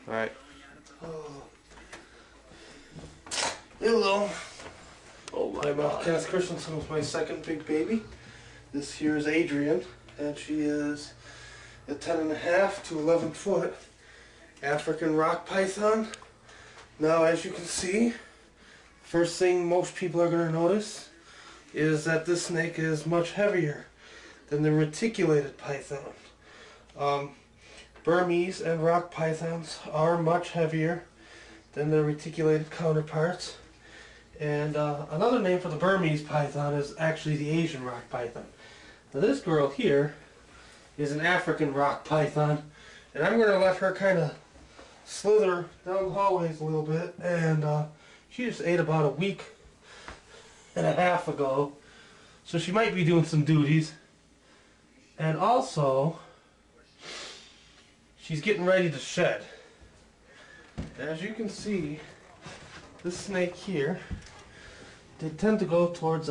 Alright. Oh. Hello. Oh my I'm god. Kenneth Christensen with my second big baby. This here is Adrian, and she is a 10.5 to 11 foot African rock python. Now, as you can see, first thing most people are going to notice is that this snake is much heavier than the reticulated python. Burmese and rock pythons are much heavier than their reticulated counterparts. And another name for the Burmese python is actually the Asian rock python. Now this girl here is an African rock python, and I'm going to let her kind of slither down the hallways a little bit. And she just ate about a week and a half ago, so she might be doing some duties. And also, she's getting ready to shed. As you can see, this snake here, they tend to go towards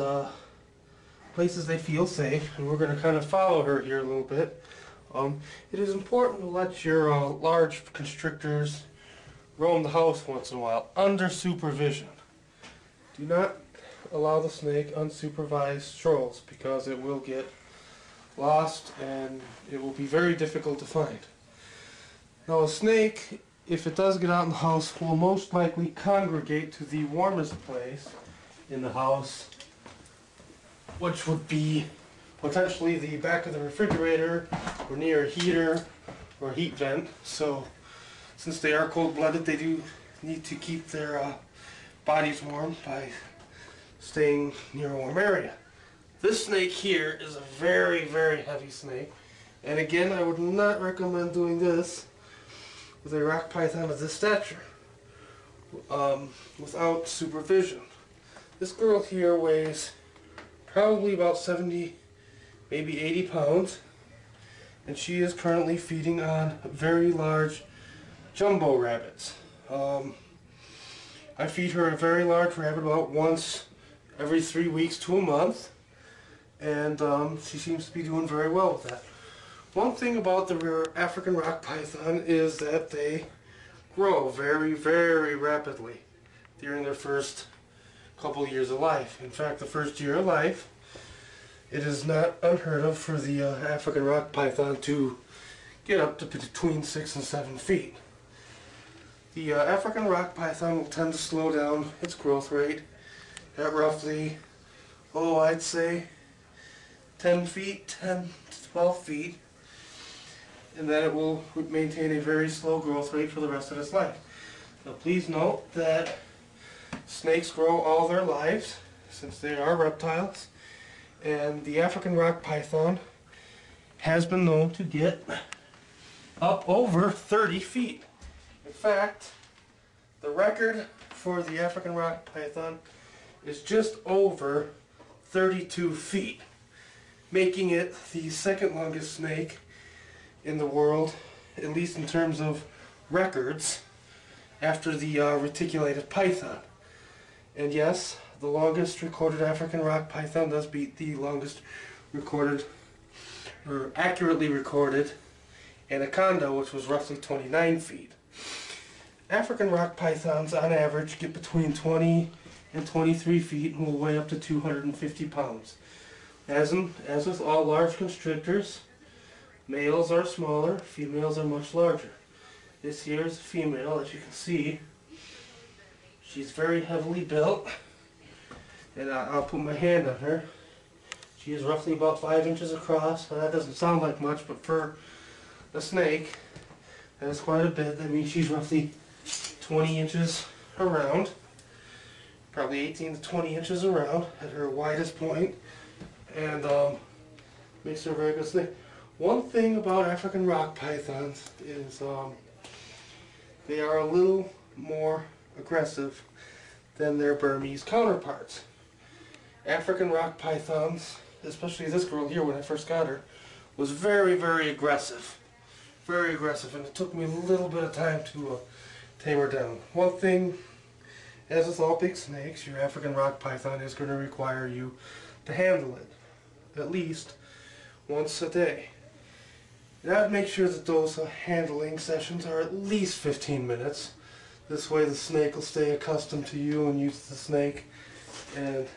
places they feel safe, and we're going to kind of follow her here a little bit. It is important to let your large constrictors roam the house once in a while under supervision. Do not allow the snake unsupervised strolls, because it will get lost and it will be very difficult to find. Now, a snake, if it does get out in the house, will most likely congregate to the warmest place in the house, which would be potentially the back of the refrigerator or near a heater or heat vent. So since they are cold-blooded, they do need to keep their bodies warm by staying near a warm area. This snake here is a very, very heavy snake, and again, I would not recommend doing this with a rock python of this stature without supervision. This girl here weighs probably about 70, maybe 80 pounds, and she is currently feeding on very large jumbo rabbits. I feed her a very large rabbit about once every 3 weeks to a month, and she seems to be doing very well with that. One thing about the African rock python is that they grow very, very rapidly during their first couple years of life. In fact, the first year of life, it is not unheard of for the African rock python to get up to between 6 and 7 feet. The African rock python will tend to slow down its growth rate at roughly, I'd say 10 feet, 10 to 12 feet, and then it will maintain a very slow growth rate for the rest of its life. Now, please note that snakes grow all their lives, since they are reptiles, and the African rock python has been known to get up over 30 feet. In fact, the record for the African rock python is just over 32 feet, making it the second longest snake in the world, at least in terms of records, after the reticulated python. And yes, the longest recorded African rock python does beat the longest recorded, or accurately recorded, anaconda, which was roughly 29 feet. African rock pythons on average get between 20 and 23 feet and will weigh up to 250 pounds. As with all large constrictors, males are smaller, females are much larger. This here is a female, as you can see. She's very heavily built, and I'll put my hand on her. She is roughly about 5 inches across. Now, that doesn't sound like much, but for a snake, that is quite a bit. That means she's roughly 20 inches around, probably 18 to 20 inches around at her widest point, and makes her a very good snake. One thing about African rock pythons is they are a little more aggressive than their Burmese counterparts. African rock pythons, especially this girl here when I first got her, was very, very aggressive. Very aggressive, and it took me a little bit of time to tame her down. One thing, as with all big snakes, your African rock python is going to require you to handle it at least once a day. And I would make sure that those handling sessions are at least 15 minutes. This way the snake will stay accustomed to you and use the snake and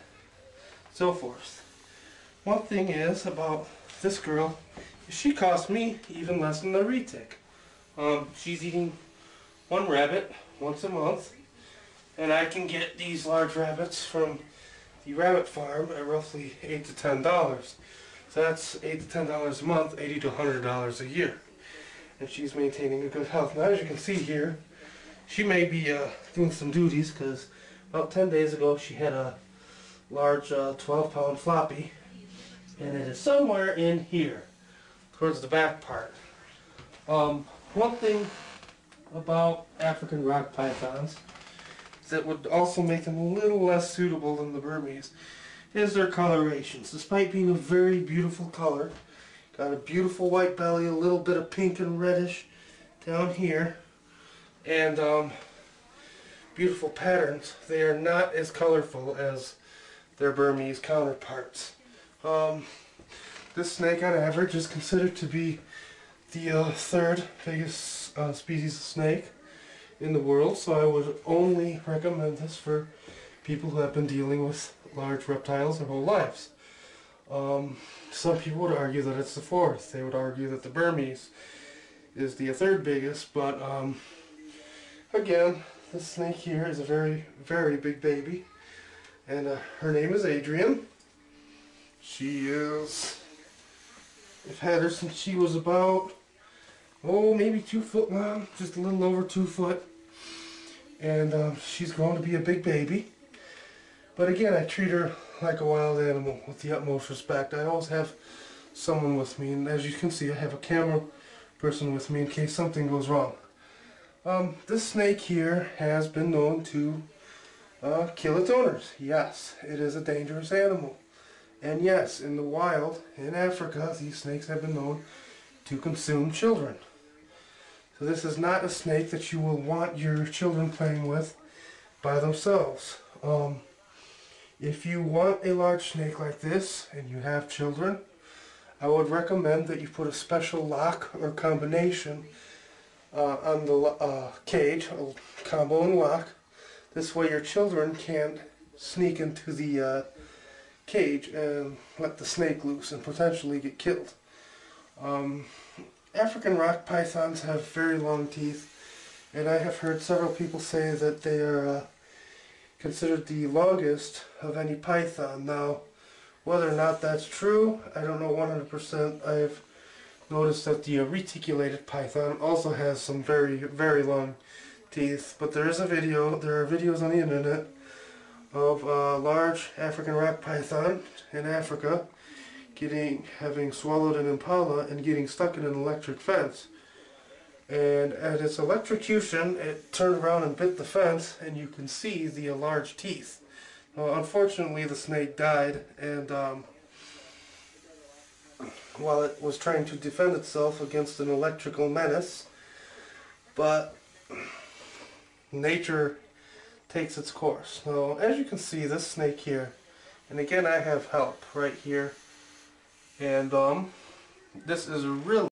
so forth. One thing is about this girl, she cost me even less than the retic. She's eating one rabbit once a month, and I can get these large rabbits from the rabbit farm at roughly $8 to $10. So that's $8 to $10 a month, $80 to $100 a year. And she's maintaining a good health. Now, as you can see here, she may be doing some duties, because about 10 days ago she had a large 12-pound floppy, and it is somewhere in here towards the back part. One thing about African rock pythons that would also make them a little less suitable than the Burmese is their colorations. Despite being a very beautiful color, got a beautiful white belly, a little bit of pink and reddish down here, and beautiful patterns, they are not as colorful as their Burmese counterparts. This snake on average is considered to be the third biggest species of snake in the world, so I would only recommend this for people who have been dealing with large reptiles their whole lives. Some people would argue that it's the fourth. They would argue that the Burmese is the third biggest, but again, this snake here is a very, very big baby, and her name is Adrian. I've had her since she was about, maybe 2 foot long, just a little over 2 foot, and she's grown to be a big baby. But again, I treat her like a wild animal with the utmost respect. I always have someone with me, and as you can see, I have a camera person with me in case something goes wrong. This snake here has been known to kill its owners. Yes, it is a dangerous animal. And yes, in the wild, in Africa, these snakes have been known to consume children. So this is not a snake that you will want your children playing with by themselves. If you want a large snake like this and you have children, I would recommend that you put a special lock or combination on the cage, a combo and lock. This way your children can't sneak into the cage and let the snake loose and potentially get killed. African rock pythons have very long teeth, and I have heard several people say that they are considered the longest of any python. Now, whether or not that's true, I don't know 100%. I've noticed that the reticulated python also has some very, very long teeth, but there are videos on the internet of a large African rock python in Africa having swallowed an impala and getting stuck in an electric fence. And at its electrocution, it turned around and bit the fence, and you can see the large teeth. Unfortunately, the snake died, and while it was trying to defend itself against an electrical menace, but nature takes its course. Now, as you can see, this snake here, and again, I have help right here, and this is really